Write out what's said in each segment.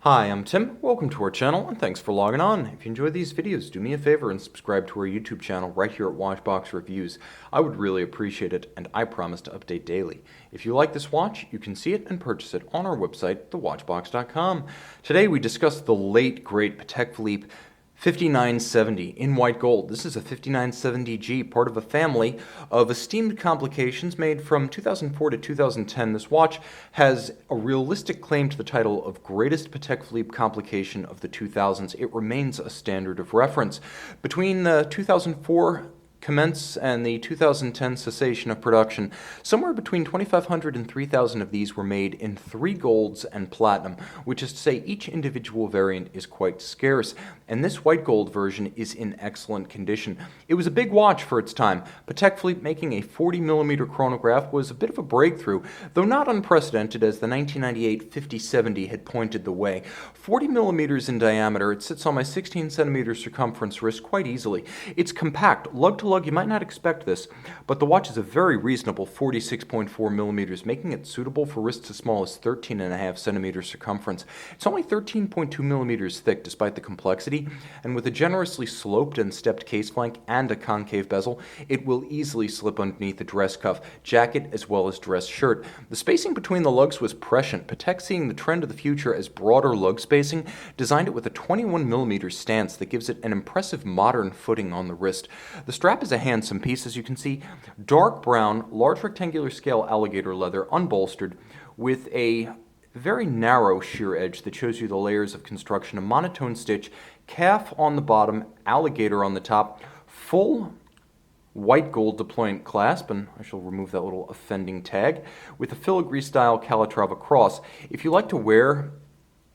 Hi, I'm Tim. Welcome to our channel, and thanks for logging on. If you enjoy these videos, do me a favor and subscribe to our YouTube channel right here at Watchbox Reviews. I would really appreciate it, and I promise to update daily. If you like this watch, you can see it and purchase it on our website, thewatchbox.com. Today we discuss the late, great Patek Philippe 5970 in white gold. This is a 5970G, part of a family of esteemed complications made from 2004 to 2010. This watch has a realistic claim to the title of greatest Patek Philippe complication of the 2000s. It remains a standard of reference. Between the 2004 commence and the 2010 cessation of production, somewhere between 2,500 and 3,000 of these were made in 3 golds and platinum, which is to say each individual variant is quite scarce, and this white gold version is in excellent condition. It was a big watch for its time. Patek Philippe making a 40mm chronograph was a bit of a breakthrough, though not unprecedented, as the 1998 5070 had pointed the way. 40mm in diameter, it sits on my 16cm circumference wrist quite easily. It's compact, lug to lug, you might not expect this, but the watch is a very reasonable 46.4mm, making it suitable for wrists as small as 13.5cm circumference. It's only 13.2mm thick despite the complexity, and with a generously sloped and stepped case flank and a concave bezel, it will easily slip underneath a dress cuff, jacket, as well as dress shirt. The spacing between the lugs was prescient. Patek, seeing the trend of the future as broader lug spacing, designed it with a 21mm stance that gives it an impressive modern footing on the wrist. The strap is a handsome piece, as you can see. Dark brown, large rectangular scale alligator leather, unbolstered, with a very narrow shear edge that shows you the layers of construction. A monotone stitch, calf on the bottom, alligator on the top, full white gold deployant clasp, and I shall remove that little offending tag, with a filigree style Calatrava cross. If you like to wear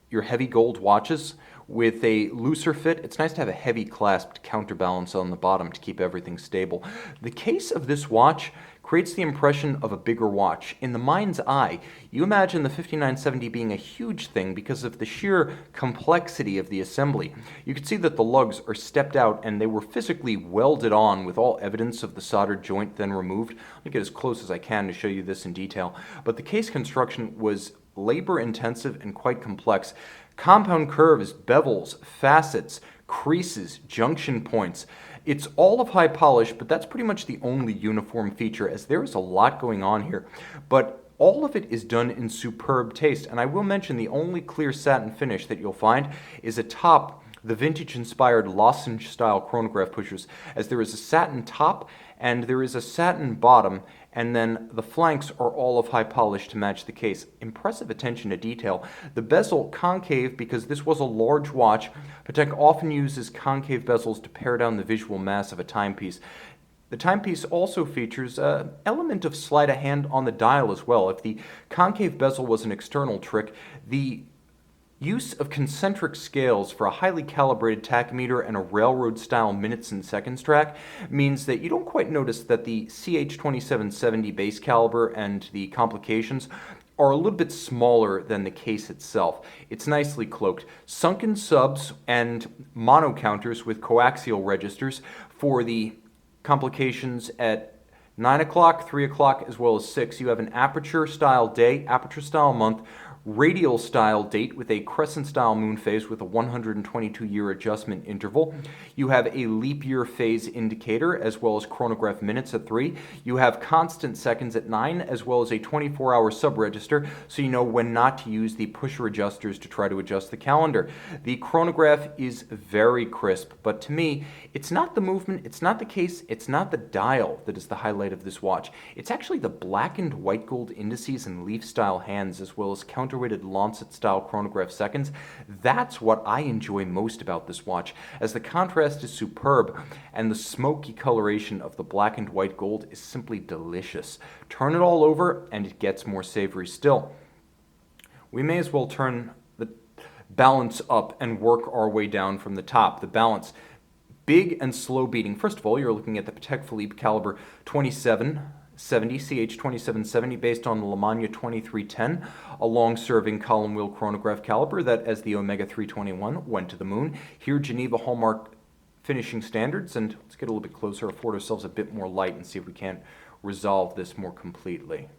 your heavy gold watches with a looser fit, it's nice to have a heavy clasp to counterbalance on the bottom to keep everything stable. The case of this watch creates the impression of a bigger watch. In the mind's eye, you imagine the 5970 being a huge thing because of the sheer complexity of the assembly. You can see that the lugs are stepped out and they were physically welded on with all evidence of the soldered joint then removed. Let me get as close as I can to show you this in detail. But the case construction was labor-intensive and quite complex. Compound curves, bevels, facets, creases, junction points. It's all of high polish, but that's pretty much the only uniform feature, as there is a lot going on here. But all of it is done in superb taste, and I will mention the only clear satin finish that you'll find is atop the vintage-inspired lozenge-style chronograph pushers, as there is a satin top and there is a satin bottom, and then the flanks are all of high polish to match the case. Impressive attention to detail. The bezel concave, because this was a large watch. Patek often uses concave bezels to pare down the visual mass of a timepiece. The timepiece also features an element of sleight of hand on the dial as well. If the concave bezel was an external trick, the use of concentric scales for a highly calibrated tachymeter and a railroad-style minutes and seconds track means that you don't quite notice that the CH27-70 base caliber and the complications are a little bit smaller than the case itself. It's nicely cloaked. Sunken subs and mono counters with coaxial registers for the complications at 9 o'clock, 3 o'clock, as well as 6. You have an aperture-style day, aperture-style month, radial style date with a crescent style moon phase with a 122-year adjustment interval. You have a leap year phase indicator as well as chronograph minutes at 3. You have constant seconds at 9 as well as a 24-hour sub-register, so you know when not to use the pusher adjusters to try to adjust the calendar. The chronograph is very crisp, but to me, it's not the movement, it's not the case, it's not the dial that is the highlight of this watch. It's actually the blackened white gold indices and leaf style hands as well as counterweighted lancet-style chronograph seconds. That's what I enjoy most about this watch, as the contrast is superb and the smoky coloration of the black and white gold is simply delicious. Turn it all over and it gets more savory still. We may as well turn the balance up and work our way down from the top. The balance, big and slow beating. First of all, you're looking at the Patek Philippe caliber 2770 CH27-70 based on the Lemania 2310, a long-serving column wheel chronograph caliber that, as the Omega 321, went to the moon. Here, Geneva Hallmark finishing standards, and let's get a little bit closer, afford ourselves a bit more light and see if we can't resolve this more completely.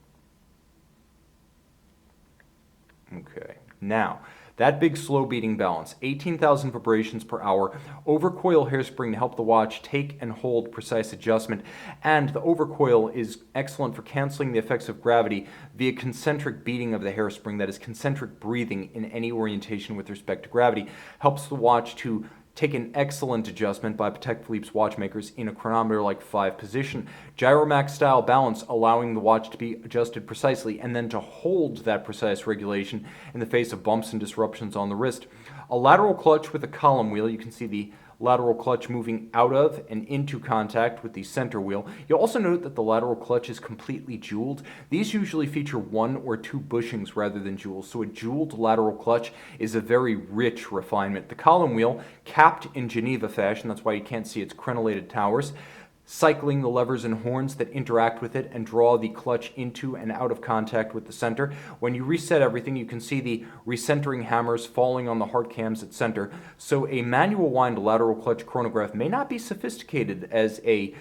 Okay, now, That big slow beating balance, 18,000 vibrations per hour, overcoil hairspring to help the watch take and hold precise adjustment, and the overcoil is excellent for canceling the effects of gravity via concentric beating of the hairspring, that is concentric breathing in any orientation with respect to gravity, helps the watch to take an excellent adjustment by Patek Philippe's watchmakers in a chronometer-like 5 position. Gyromax style balance, allowing the watch to be adjusted precisely and then to hold that precise regulation in the face of bumps and disruptions on the wrist. A lateral clutch with a column wheel. You can see the lateral clutch moving out of and into contact with the center wheel. You'll also note that the lateral clutch is completely jeweled. These usually feature 1 or 2 bushings rather than jewels, so a jeweled lateral clutch is a very rich refinement. The column wheel, capped in Geneva fashion, that's why you can't see its crenellated towers, cycling the levers and horns that interact with it and draw the clutch into and out of contact with the center. When you reset everything, you can see the recentering hammers falling on the heart cams at center. So a manual wind lateral clutch chronograph may not be sophisticated as a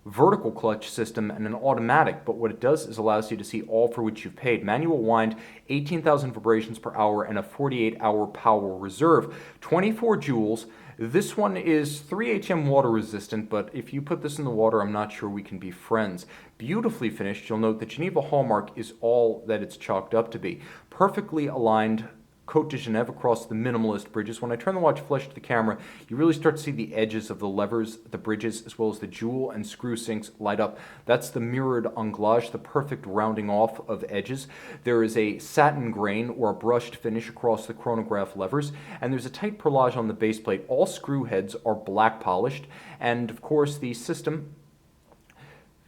vertical clutch system and an automatic, but what it does is allows you to see all for which you've paid. Manual wind, 18,000 vibrations per hour and a 48-hour power reserve, 24 joules. This one is 3HM water resistant, but if you put this in the water, I'm not sure we can be friends. Beautifully finished. You'll note the Geneva Hallmark is all that it's chalked up to be. Perfectly aligned Côte de Genève across the minimalist bridges. When I turn the watch flush to the camera, you really start to see the edges of the levers, the bridges, as well as the jewel and screw sinks light up. That's the mirrored anglage, the perfect rounding off of edges. There is a satin grain or a brushed finish across the chronograph levers, and there's a tight perlage on the base plate. All screw heads are black polished, and of course the system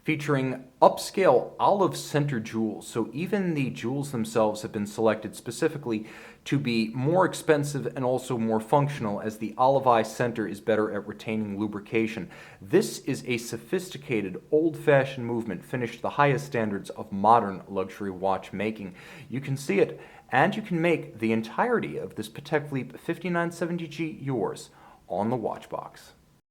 featuring upscale olive center jewels. So even the jewels themselves have been selected specifically to be more expensive and also more functional, as the olive eye center is better at retaining lubrication. This is a sophisticated, old-fashioned movement finished to the highest standards of modern luxury watchmaking. You can see it, and you can make the entirety of this Patek Philippe 5970G yours on the Watchbox.